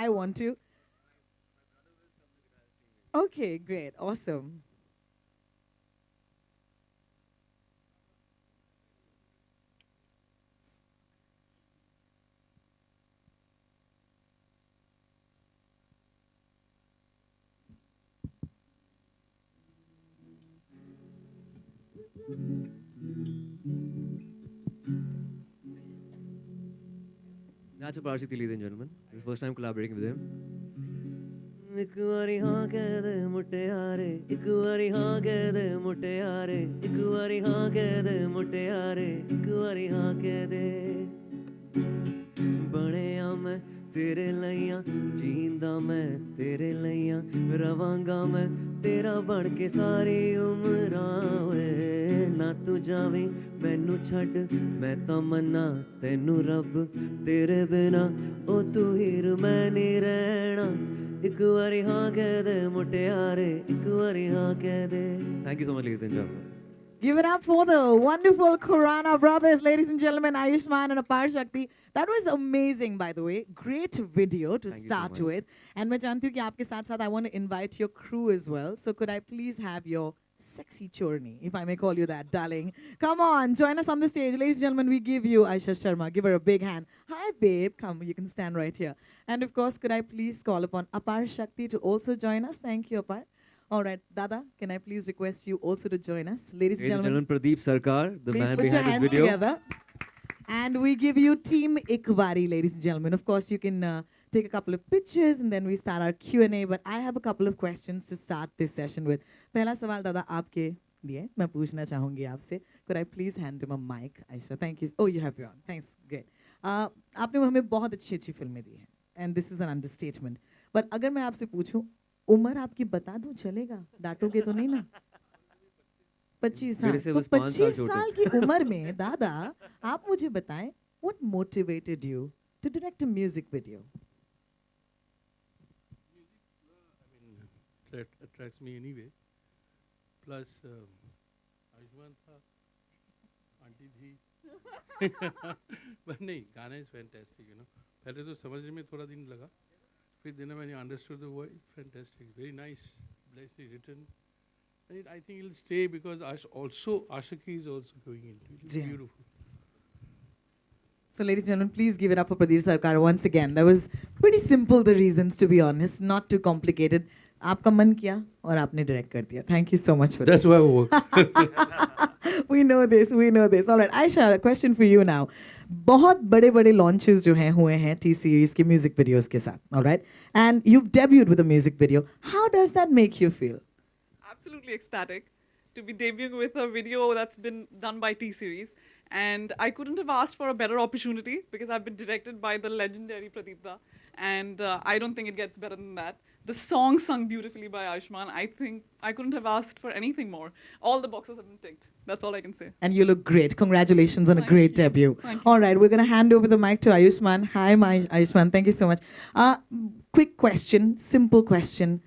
I want to. Okay, great. Awesome. That's a Parshik, ladies and gentlemen. This is the first time collaborating with him. ਇੱਕ ਵਾਰੀ ਹਾਂ ਕਹਿ ਦੇ ਮੁਟਿਆਰੇ ਇੱਕ ਵਾਰੀ ਹਾਂ ਕਹਿ ਦੇ ਮੁਟਿਆਰੇ ਇੱਕ ਵਾਰੀ ਹਾਂ ਕਹਿ ਦੇ ਮੁਟਿਆਰੇ ਇੱਕ ਵਾਰੀ ਹਾਂ ਕਹਿ ਦੇ ਬਣਿਆ ਮੈਂ ਤੇਰੇ ਲਈਆਂ ਜੀਂਦਾ ਮੈਂ ਤੇਰੇ ਲਈਆਂ ਰਵਾਂਗਾ ਮੈਂ ਤੇਰਾ ਬਣ ਕੇ ਸਾਰੀ ਉਮਰਾਂ ਓਏ ਨਾ ਤੂੰ ਜਾਵੇਂ ਮੈਨੂੰ ਛੱਡ ਮੈਂ ਤਾਂ ਮੰਨਾ ਤੈਨੂੰ ਰੱਬ ਤੇਰੇ ਬਿਨਾ ਉਹ ਤੂੰ ਹੀਰ ਮੈਂ ਨਹੀਂ ਰਹਿਣਾ ਇੱਕ ਵਾਰੀ ਹਾਂ ਕਹਿ ਦੇ ਮੁਟਿਆਰੇ ਇੱਕ ਵਾਰੀ ਹਾਂ ਕਹਿ ਦੇ Thank you so much, ladies and gentlemen. Give it up for the wonderful Khurana brothers, ladies and gentlemen, Ayushman and Apar Shakti. That was amazing, by the way. Great video to Thank you so start much. with. And मैं जानती हूँ कि आपके साथ-साथ I want to invite your crew as well. So could I please have your sexy chorni, if I may call you that, darling. Come on, join us on the stage. Ladies and gentlemen, we give you Aisha Sharma. Give her a big hand. Hi, babe. Come, you can stand right here. And of course, could I please call upon Apar Shakti to also join us? Thank you, Apar. All right, Dada, can I please request you also to join us? Ladies and gentlemen, Pradeep Sarkar, the please man put your behind this hands video. together. And we give you Team Ikvari, ladies and gentlemen. Of course, you can take a couple of pictures and then we start our Q&A. But I have a couple of questions to start this session with. पहला सवाल दादा आपके लिए मैं पूछना चाहूँगी आपसे. Could I please hand him a mic, Aisha? Thank you. Oh, you have your own. Thanks. Great. आपने हमें बहुत अच्छी फिल्में दी हैं. And this is an understatement. But अगर मैं आपसे पूछूं, उम्र आपकी बता दूं चलेगा? डांटोगे तो नहीं ना? 25 साल. मेरे से तो बस 5 साल 25 छोटे. साल की उम्र में दादा आप मुझे बताएं what motivated you to direct a music video? That attracts me anyway. Plus, Ayushman tha, auntie thi. But नहीं, गाना is fantastic, you know. पहले तो समझने में थोड़ा दिन लगा. फिर दिन में I understood the word. Fantastic, very nice, nicely written. And I think it'll stay because Ashiki is also going into it. It's Yeah. beautiful. So ladies and gentlemen, please give it up for Pradeep Sarkar once again. That was pretty simple, the reasons, to be honest, not too complicated. आपका मन किया और आपने direct कर दिया. Thank you so much for That's that. why I work. We know this, we know this. All right, Aisha, a question for you now. बहुत बड़े launches जो हैं हुए हैं T series के music videos के साथ. All right, and you've debuted with a music video. How does that make you feel? Absolutely ecstatic to be debuting with a video that's been done by T-Series. And I couldn't have asked for a better opportunity because I've been directed by the legendary Pradeep Da. And I don't think it gets better than that. The song sung beautifully by Ayushman. I think I couldn't have asked for anything more. All the boxes have been ticked. That's all I can say. And you look great. Congratulations on a Thank great you. debut. Thank you All so right, we're going to hand over the mic to Ayushman. Hi, Ayushman. Thank you so much. Quick question, simple question.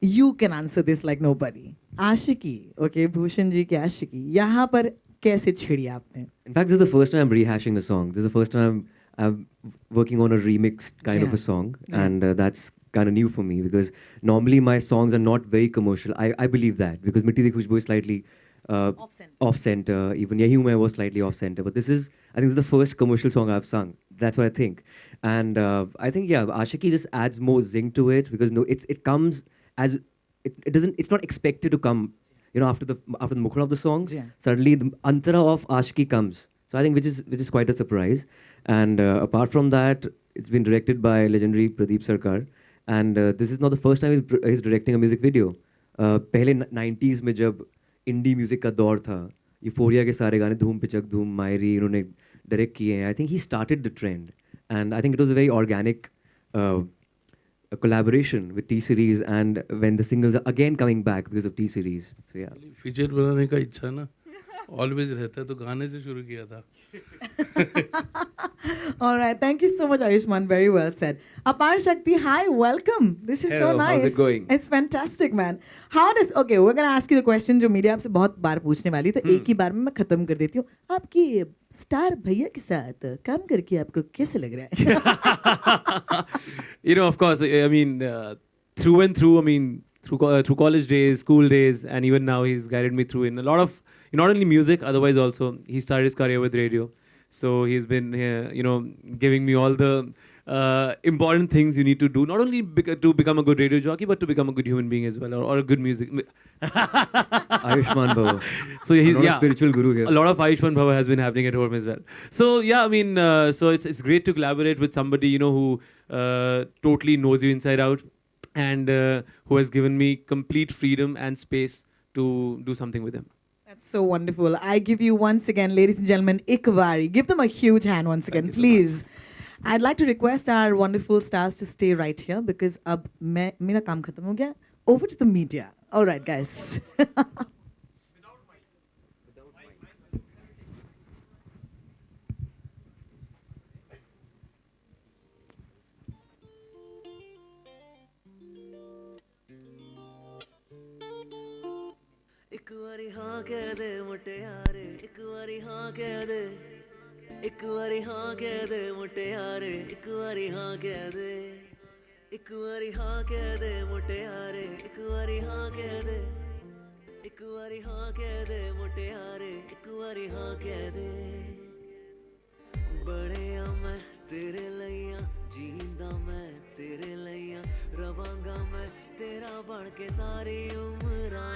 You can answer this like nobody. Ashiki, okay, Bhushan ji ki Ashiki. यहाँ पर कैसे छिड़ी आपने? In fact, this is the first time I'm rehashing a song. This is the first time I'm working on a remixed kind of Yeah. a song. Yeah. And that's kind of new for me because normally my songs are not very commercial. I believe that because Mitti Di Khushboo is slightly off-center. Even Yahi Hu Main was slightly off-center. But this is, I think, this is the first commercial song I've sung. That's what I think. And I think, yeah, Ashiki just adds more zing to it because it comes as, it doesn't, it's not expected to come, you know, after the Mukhra of the song. Yeah. Suddenly the antara of Ashiki comes. So I think which is quite a surprise. And apart from that, it's been directed by legendary Pradeep Sarkar. And this is not the first time he's directing a music video. पहले 90s में जब indie music का दौर था, Euphoria के सारे गाने धूम पिचक धूम मायरी इन्होंने direct किए हैं. I think he started the trend. And I think it was a very organic a collaboration with T-Series and when the singles are again coming back because of T-Series. So yeah. Feature बनाने का इच्छा ना always रहता है तो गाने से शुरू किया था. All right. Thank you so much, Ayushman. Very well said. Apar Shakti, hi, welcome. This is so Hello, nice. how's it going? It's fantastic, man. How does, okay, we're going to ask you the question जो media आपसे बहुत बार पूछने वाली है, तो एक ही बार में मैं खत्म कर देती हूँ. आपकी स्टार भैया के साथ काम करके आपको कैसे लग रहा है? You know, of course, I mean, through and through, I mean, through college days, school days, and even now he's guided me through in a lot of, not only music, otherwise also, he started his career with radio. So he's been here, you know, giving me all the important things you need to do, not only to become a good radio jockey, but to become a good human being as well, or a good music. Ayushman Bhava. So he's Not a spiritual guru here. A lot of Ayushman Bhava has been happening at home as well. So yeah, I mean, so it's great to collaborate with somebody, you know, who totally knows you inside out, and who has given me complete freedom and space to do something with him. That's so wonderful. I give you once again, ladies and gentlemen, Ikvari. Give them a huge hand once again, please. I'd like to request our wonderful stars to stay right here because अब मेरा काम खत्म हो गया. Over to the media. All right, guys. ਇੱਕ ਵਾਰੀ ਹਾਂ ਕਹਿ ਦੇ ਮੁਟਿਆਰੇ ਇੱਕ ਵਾਰੀ ਹਾਂ ਕਹਿ ਦੇ ਇੱਕ ਵਾਰੀ ਹਾਂ ਕਹਿ ਦੇ ਮੁਟਿਆਰੇ ਇੱਕ ਵਾਰੀ ਹਾਂ ਕਹਿ ਦੇ ਇੱਕ ਵਾਰੀ ਹਾਂ ਕਹਿ ਦੇ ਮੁਟਿਆਰੇ ਇੱਕ ਵਾਰੀ ਹਾਂ ਕਹਿ ਦੇ ਇੱਕ ਵਾਰੀ ਹਾਂ ਕਹਿ ਦੇ ਮੁਟਿਆਰੇ ਇੱਕ ਵਾਰੀ ਹਾਂ ਕਹਿ ਦੇ ਬੜਿਆ ਮੈਂ ਤੇਰੇ ਲਈਆਂ ਜੀਂਦਾ ਮੈਂ ਤੇਰੇ ਲਈਆਂ ਰਵਾਂਗਾ ਮੈਂ ਤੇਰਾ ਬਣ ਕੇ ਸਾਰੀ ਉਮਰਾਂ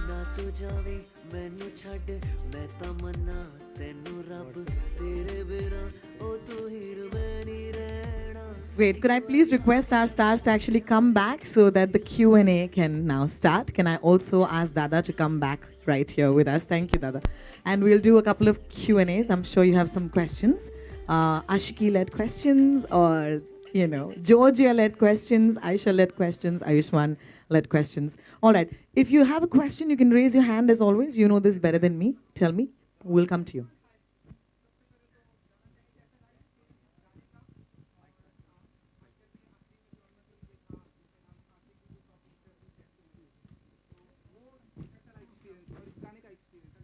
ਨਾ ਤੂੰ ਜਾਵੀਂ ਮੈਨੂੰ ਛੱਡ ਮੈਂ ਤਾਂ ਮੰਨਾ ਤੈਨੂੰ ਰੱਬ ਤੇਰੇ ਬਿਨਾਂ ਉਹ ਤੂੰ ਹੀ ਰਵੈਣੀ ਰਹਿਣਾ. Great. Could I please request our stars to actually come back so that the Q&A can now start? Can I also ask Dada to come back right here with us? Thank you, Dada. And we'll do a couple of Q&As. I'm sure you have some questions. Ashiki-led questions or, you know, Georgia-led questions, Aisha-led questions, Ayushman-led questions. All right. If you have a question, you can raise your hand as always. You know this better than me. Tell me. We'll come to you.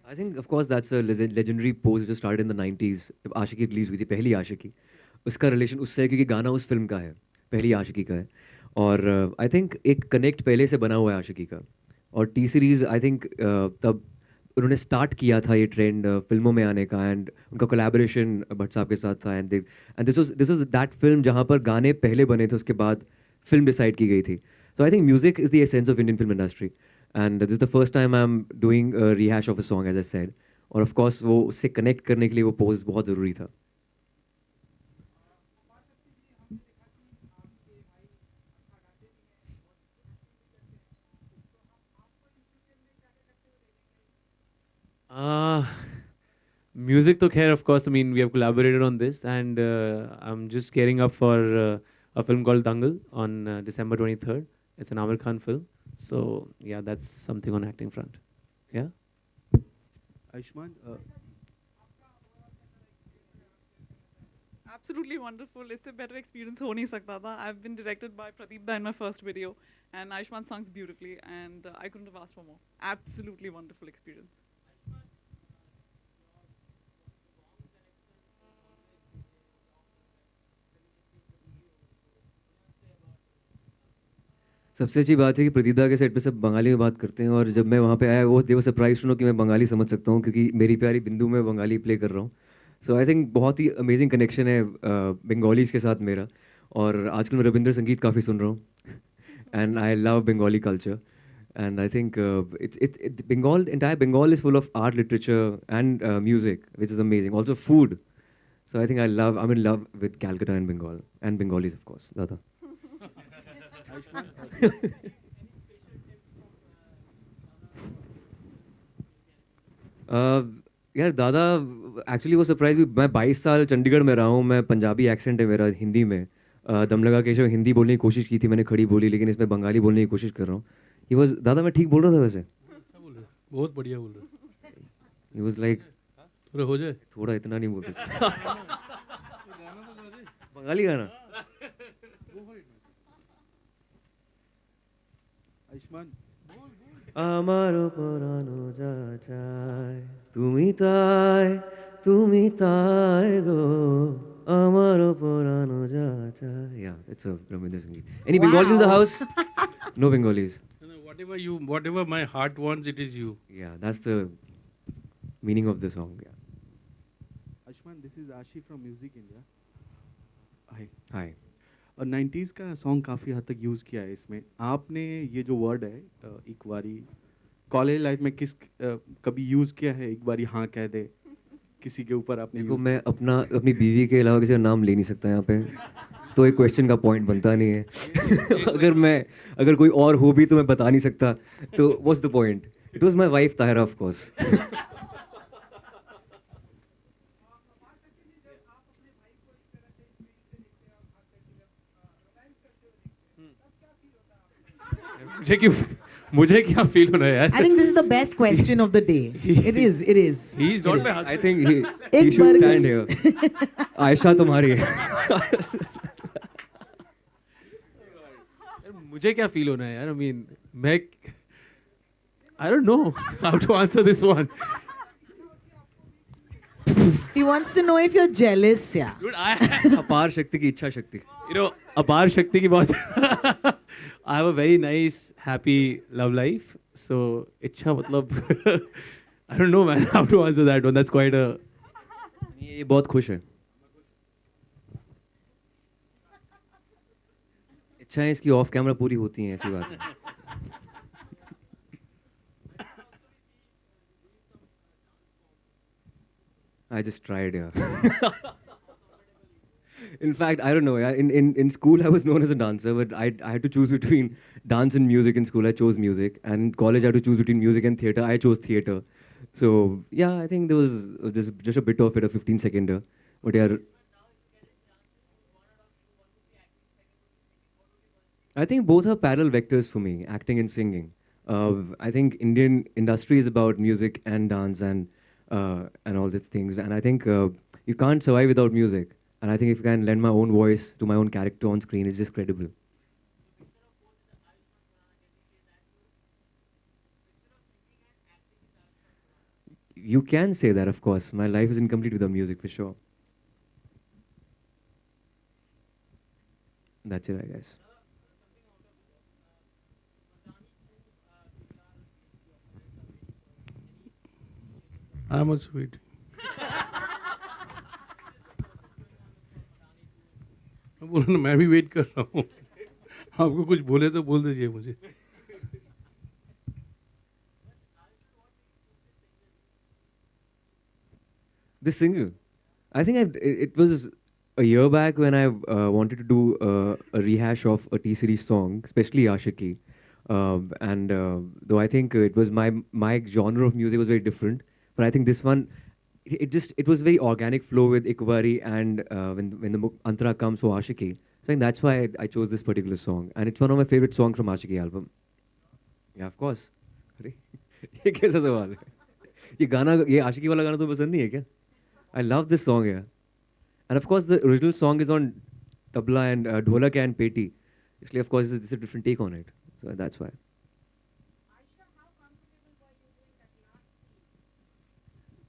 I think, of course, that's a legendary pose which started in the 90s. जब आशिकी release हुई थी, पहली आशिकी, उसका relation उससे है क्योंकि गाना उस फिल्म का है, पहली आशिकी का है. और आई थिंक एक कनेक्ट पहले से बना हुआ है आशिकी का. और टी सीरीज़ आई थिंक तब उन्होंने स्टार्ट किया था ये ट्रेंड फिल्मों में आने का, एंड उनका कोलैबोरेशन भट्ट साहब के साथ था. And this was that film जहाँ पर गाने पहले बने थे, उसके बाद फिल्म डिसाइड की गई थी. So I think music is the essence of Indian film industry. And this is the first time I'm doing a rehash of a song, as I said. और of course वो उससे connect करने के लिए वो pose बहुत ज़रूरी था. Music to khair, of course, I mean, we have collaborated on this, and I'm just gearing up for a film called Dangal on December 23rd. It's an Amir Khan film. So yeah, that's something on acting front. Yeah. Ayushman, Absolutely wonderful. It's a better experience ho nahi sakta tha. I've been directed by Pradeep Da in my first video, and Ayushman songs beautifully, and I couldn't have asked for more. Absolutely wonderful experience. सबसे अच्छी बात है कि प्रदीदा के set पे सब बंगाली में बात करते हैं, और जब मैं वहाँ पे आया वो दे वर सरप्राइज टू नो कि मैं बंगाली समझ सकता हूँ क्योंकि मेरी प्यारी बिंदु में बंगाली प्ले कर रहा हूँ. सो आई थिंक बहुत ही अमेजिंग कनेक्शन है बंगालीज के साथ मेरा. और आजकल मैं रविंद्र संगीत काफ़ी सुन रहा हूँ and I love Bengali culture. And I think Bengal, entire Bengal is full of art, literature and music, which is amazing. Also food. So I think I'm in love with Calcutta and Bengal, and Bengalis, of course. Dada. यार दादा actually वो surprise भी, मैं 22 साल चंडीगढ़ में रहा हूँ, मैं पंजाबी एक्सेंट है मेरा हिंदी में. दम लगा के हिंदी बोलने की कोशिश की थी मैंने, खड़ी बोली, लेकिन इसमें बंगाली बोलने की कोशिश कर रहा हूँ. ही वाज, दादा मैं ठीक बोल रहा था वैसे? अच्छा बोल रहे, बहुत बढ़िया बोल रहे. ही वाज लाइक थोड़ा हो जाए, थोड़ा इतना नहीं बोल सकता. बंगाली गाना आयुष्मान আমারও পরানো যা চায় তুমি তাই তুমি তাই গো আমারও পরানো যা চায় yeah it's a Ramendra Sangeet any Bengalis in the Wow. house no Bengalis No, no, whatever my heart wants, it is you. yeah that's the meaning of the song yeah Ayushmann this is Ashi from music India hi hi और 90s का song काफ़ी हद तक use किया है इसमें आपने ये जो वर्ड है एक बारी कॉलेज लाइफ में कभी यूज़ किया है एक बारी हाँ कह दे किसी के ऊपर आपने देखो use मैं अपनी बीवी के अलावा किसी का नाम ले नहीं सकता यहाँ पे तो एक क्वेश्चन का पॉइंट बनता नहीं है अगर कोई और हो भी तो मैं बता नहीं सकता तो what's the point it was my wife Tahira of course मुझे क्या फील होना है यार I think this is the best question of the day. It is. It is. he is not It my is. husband. I think he एक should burger- stand here Ayesha तुम्हारी है यार, मुझे क्या फील होना है यार आई मीन मैं I don't know how to answer this one He wants to know if you're jealous, yeah. dude I अपार शक्ति की इच्छा शक्ति you know अपार शक्ति की बात I have a very nice happy love life so इच्छा मतलब I don't know man how to answer that one that's quite a ये बहुत खुश है इच्छाएं इसकी ऑफ कैमरा पूरी होती हैं ऐसी बात है I just tried, yeah. In fact, I don't know. Yeah, in school I was known as a dancer, but I had to choose between dance and music. In school I chose music, and in college I had to choose between music and theater. I chose theater. So yeah, I think there was just a bit of it, a 15-seconder. But yeah, I think both are parallel vectors for me, acting and singing. I think Indian industry is about music and dance and all these things. And I think you can't survive without music. And I think if I can lend my own voice to my own character on screen, it's just credible. You can say that, of course. My life is incomplete without music, for sure. That's it, I guess. I'm also waiting. मैं बोला ना मैं भी wait कर रहा हूँ आपको कुछ बोले तो बोल दीजिए मुझे This single, I think it was a year back when I wanted to do a rehash of a T-series song, especially Ashiki. And though I think it was my genre of music was very different, but I think this one, it was very organic flow with Ikbari and when the Antara comes for Ashiki. So I think that's why I chose this particular song, and it's one of my favorite songs from Ashiki album. Yeah, of course. अरे ये कैसा सवाल है? ये गाना ये आशिकी वाला गाना तो पसंद नहीं है क्या? I love this song, yeah. And of course, the original song is on tabla and dholak and peti. Actually, of course, this is a different take on it. So that's why.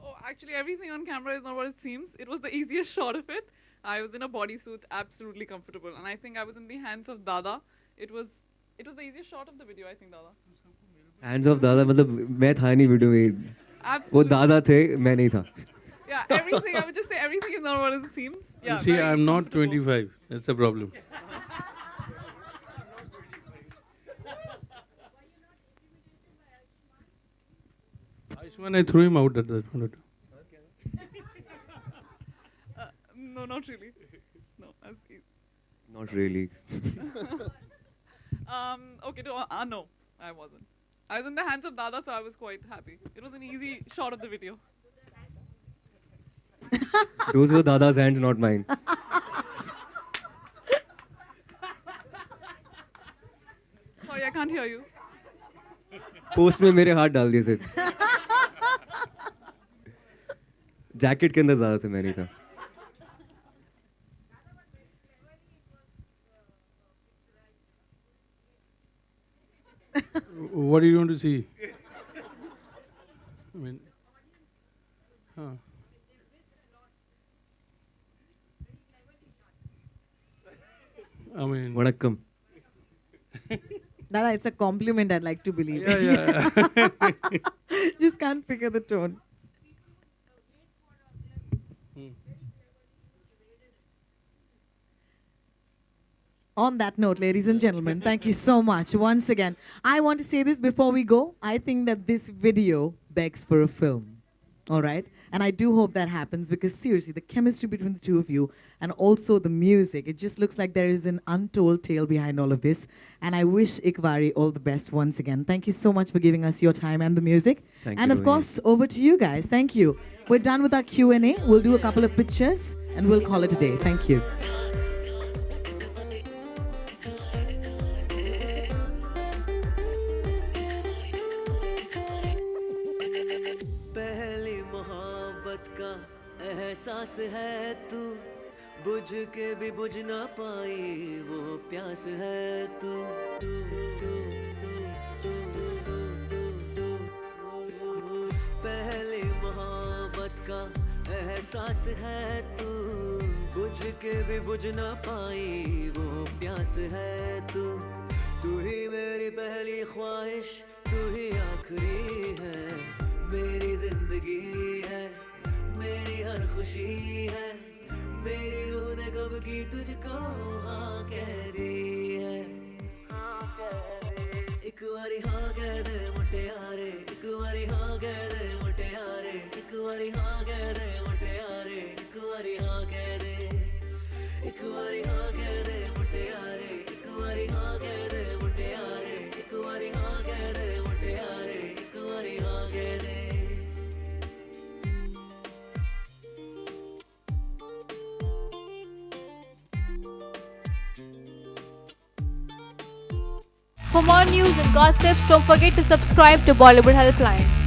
Oh, actually, everything on camera is not what it seems. It was the easiest shot of it. I was in a bodysuit, absolutely comfortable, and I think I was in the hands of Dada. It was the easiest shot of the video, I think, Dada. Hands of Dada, मतलब मैं था नहीं video में. वो Absolutely. दादा थे, मैं नहीं था. Yeah, everything. I would just say everything is not what it seems. Yeah. You see very I'm not comfortable. 25 that's the problem Ayushman I threw him out at that point No, not really. No. Not really. Okay. No, I wasn't. I was in the hands of Dada, so I was quite happy. It was an easy shot of the video. Those were Dada's hands, not mine. Sorry, I can't hear you. Post में मेरे हाथ डाल दिए थे. Jacket के अंदर ज़्यादा थे, मैं नहीं था. What do you want to see? I mean, huh. I mean, Vanakkam. Dada, it's a compliment, I'd like to believe. yeah. Just can't figure the tone. On that note, ladies and gentlemen, thank you so much once again. I want to say this before we go. I think that this video begs for a film. All right? And I do hope that happens because seriously, the chemistry between the two of you and also the music, it just looks like there is an untold tale behind all of this. And I wish Ikvari all the best once again. Thank you so much for giving us your time and the music. Thank and you, of Rohini. course, over to you guys. Thank you. We're done with our Q&A. We'll do a couple of pictures and we'll call it a day. Thank you. पहली मोहब्बत का एहसास है तू बुझ के भी बुझ ना पाई वो प्यास है तू पहली मोहब्बत का एहसास है तू बुझ के भी बुझ ना पाई वो प्यास है तू तू ही मेरी पहली ख्वाहिश तू ही आखिरी है मेरी जिंदगी है मेरी हर खुशी है मेरी रूह ने कब की तुझको हाँ कह दी है एक बारी हाँ कह दे मुटियारे एक बारी हाँ कह दे मुटियारे एक बारी हाँ कह दे मुटियारे एक बारी हाँ कह दे एक बारी हाँ कह दे मुटियारे एक बारी हाँ कह दे मुटियारे एक बारी हाँ कह दे मुटियारे एक बारी हाँ कह दे For more news and gossips, don't forget to subscribe to Bollywood Helpline.